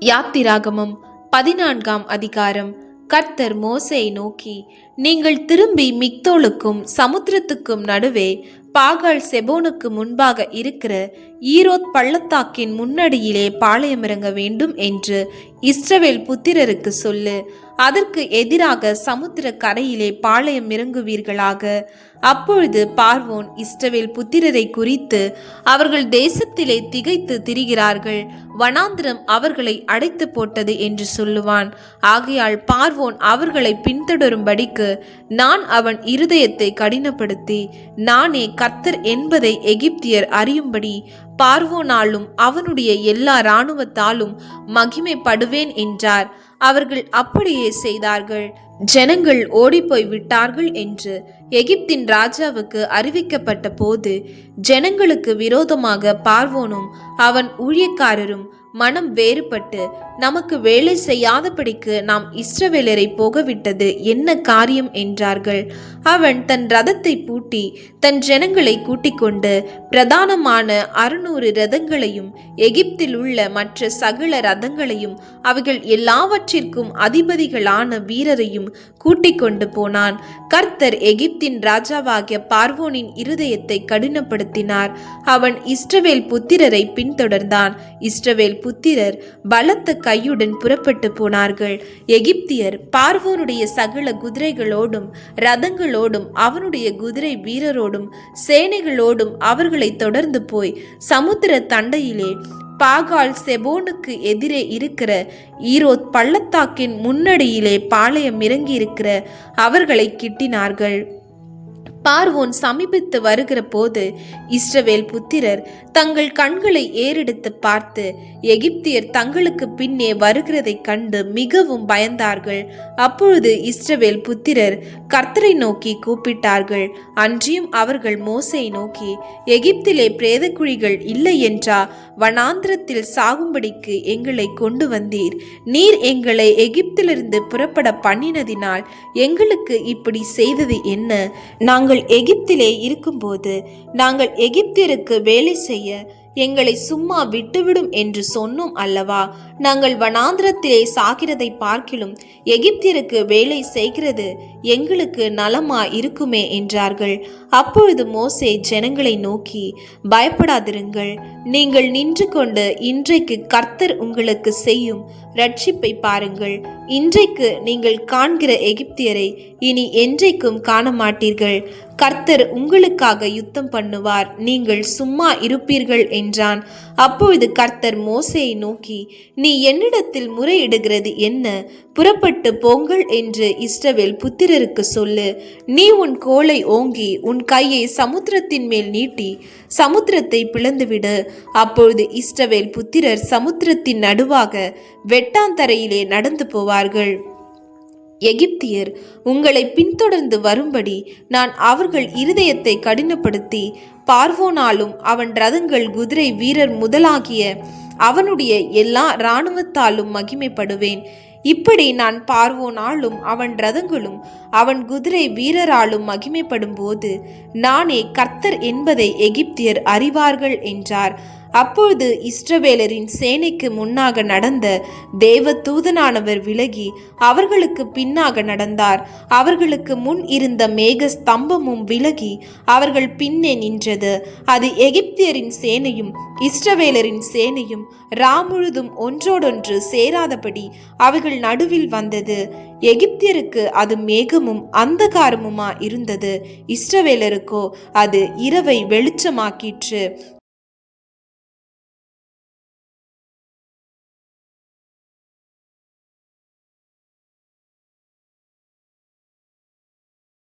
யாத்திராகமம் 14ஆம் அதிகாரம். கர்த்தர் மோசேயை நோக்கி, நீங்கள் திரும்பி மிக்தோலுக்கும் சமுத்திரத்துக்கும் நடுவே பாகால் செபோனுக்கு முன்பாக இருக்கிற ஈரோத் பள்ளத்தாக்கின் முன்னடியிலே பாளையமிறங்க வேண்டும் என்று இஸ்ரவேல் புத்திரருக்கு சொல்லு. அதற்கு எதிராக சமுத்திர கரையிலே பாளையம் இறங்குவீர்களாக. அப்பொழுது பார்வோன் இஸ்ரவேல் புத்திரரை குறித்து, அவர்கள் தேசத்திலே திகைத்து திரிகிறார்கள், வனாந்திரம் அவர்களை அடைத்து போட்டது என்று சொல்லுவான். ஆகையால் பார்வோன் அவர்களை பின்தொடரும்படிக்கு நான் அவன் இருதயத்தை கடினப்படுத்தி, நானே கர்த்தர் என்பதை எகிப்தியர் அறியும்படி பார்வோனாலும் அவனுடைய எல்லா இராணுவத்தாலும் மகிமைப்படுவேன் என்றார். அவர்கள் அப்படியே செய்தார்கள். ஜனங்கள் ஓடிப்போய் விட்டார்கள் என்று எகிப்தின் ராஜாவுக்கு அறிவிக்கப்பட்ட போது, ஜனங்களுக்கு விரோதமாக பார்வோனும் அவன் ஊழியக்காரரும் மனம் வேறுபட்டு, நமக்கு வேலை செய்யாதபடிக்கு நாம் இஸ்ரவேலரை போகவிட்டது என்ன காரியம் என்றார்கள். அவன் தன் ரதத்தை பூட்டி தன் ஜனங்களை கூட்டிக் கொண்டு பிரதானமான 600 ரதங்களையும் எகிப்தில் உள்ள மற்ற சகல ரதங்களையும் அவைகள் எல்லாவற்றிற்கும் அதிபதிகளான வீரரையும் கூட்டிக் கொண்டு போனான். கர்த்தர் எகிப்தின் ராஜாவாகிய பார்வோனின் இருதயத்தை கடினப்படுத்தினார். அவன் இஸ்ரவேல் புத்திரரை பின்தொடர்ந்தான். இஸ்ரவேல் புத்திரர் பலத்த கையுடன் புறப்பட்டு போனார்கள். எகிப்தியர் பார்வோனுடைய சகல குதிரைகளோடும் ரதங்களோடும் அவனுடைய குதிரை வீரரோடும் சேனைகளோடும் அவர்களை தொடர்ந்து போய் சமுத்திர தண்டையிலே பாகால் செபோனுக்கு எதிரே இருக்கிற ஈரோத் பள்ளத்தாக்கின் முன்னடியிலே பாளையம் இறங்கி இருக்கிற அவர்களை கிட்டினார்கள். பார்வோன் சமீபித்து வருகிற போது இஸ்ரவேல் புத்திரர் தங்கள் கண்களை ஏறெடுத்து பார்த்து, எகிப்தியர் தங்களுக்கு பின்னே வருகிறதை கண்டு மிகவும் பயந்தார்கள். அப்பொழுது இஸ்ரவேல் புத்திரர் கர்த்தரை நோக்கி கூப்பிட்டார்கள். அன்றியும் அவர்கள் மோசேயை நோக்கி, எகிப்திலே பிரேத குழிகள் இல்லை என்றா வனாந்திரத்தில் சாகும்படிக்கு எங்களை கொண்டு வந்தீர்? நீர் எங்களை எகிப்திலிருந்து புறப்பட பண்ணினதினால் எங்களுக்கு இப்படி செய்தது என்ன? நாங்கள் எகிப்திலே இருக்கும்போது நாங்கள் எகிப்தியருக்கு வேலை செய்ய எங்களை சும்மா விட்டுவிடும் என்று சொன்னோம் அல்லவா? நாங்கள் வனாந்திரத்திலே சாகிறதை பார்க்கிலும் எகிப்தியருக்கு வேலை செய்கிறது எங்களுக்கு நலமா இருக்குமே என்றார்கள். அப்பொழுது மோசே ஜனங்களை நோக்கி, பயப்படாதிருங்கள், நீங்கள் நின்று கொண்டு இன்றைக்கு கர்த்தர் உங்களுக்கு செய்யும் ரட்சிப்பை பாருங்கள். இன்றைக்கு நீங்கள் காண்கிற எகிப்தியரை இனி என்றைக்கும் காண மாட்டீர்கள். கர்த்தர் உங்களுக்காக யுத்தம் பண்ணுவார், நீங்கள் சும்மா இருப்பீர்கள் என்றான். அப்பொழுது கர்த்தர் மோசேயை நோக்கி, நீ என்னிடத்தில் முறையிடுகிறது என்ன? புறப்பட்டு போங்கள் என்று இஸ்ரவேல் புத்திரருக்கு சொல்லு. நீ உன் கோலை ஓங்கி உன் கையை சமுத்திரத்தின் மேல் நீட்டி சமுத்திரத்தை பிளந்துவிடு. அப்பொழுது இஸ்ரவேல் புத்திரர் சமுத்திரத்தின் நடுவாக வெட்டாந்தரையிலே நடந்து போவார்கள். எகிப்தியர் உங்களை பின்தொடர்ந்து வரும்படி நான் அவர்கள் இருதயத்தை கடினப்படுத்தி பார்வோனாலும் அவன் ரதங்கள் குதிரை வீரர் முதலாகிய அவனுடைய எல்லா இராணுவத்தாலும் மகிமைப்படுவேன். இப்படி நான் பார்வோனாலும் அவன் ரதங்களும் அவன் குதிரை வீரராலும் மகிமைப்படும் போது நானே கர்த்தர் என்பதை எகிப்தியர் அறிவார்கள் என்றார். அப்பொழுது இஸ்ரவேலரின் சேனைக்கு முன்னாக நடந்த தேவ தூதனானவர் விலகி அவர்களுக்கு பின்னாக நடந்தார். அவர்களுக்கு முன் இருந்த மேக ஸ்தம்பமும் விலகி அவர்கள் பின்னே நின்றது. அது எகிப்தியரின் சேனையும் இஸ்ரவேலரின் சேனையும் முழுதும் ஒன்றோடொன்று சேராதபடி அவைகள் நடுவில் வந்தது. எகிப்தியருக்கு அது மேகமும் அந்தகாரமுமா இருந்தது, இஸ்ரவேலருக்கோ அது இரவை வெளிச்சமாக்கிற்று.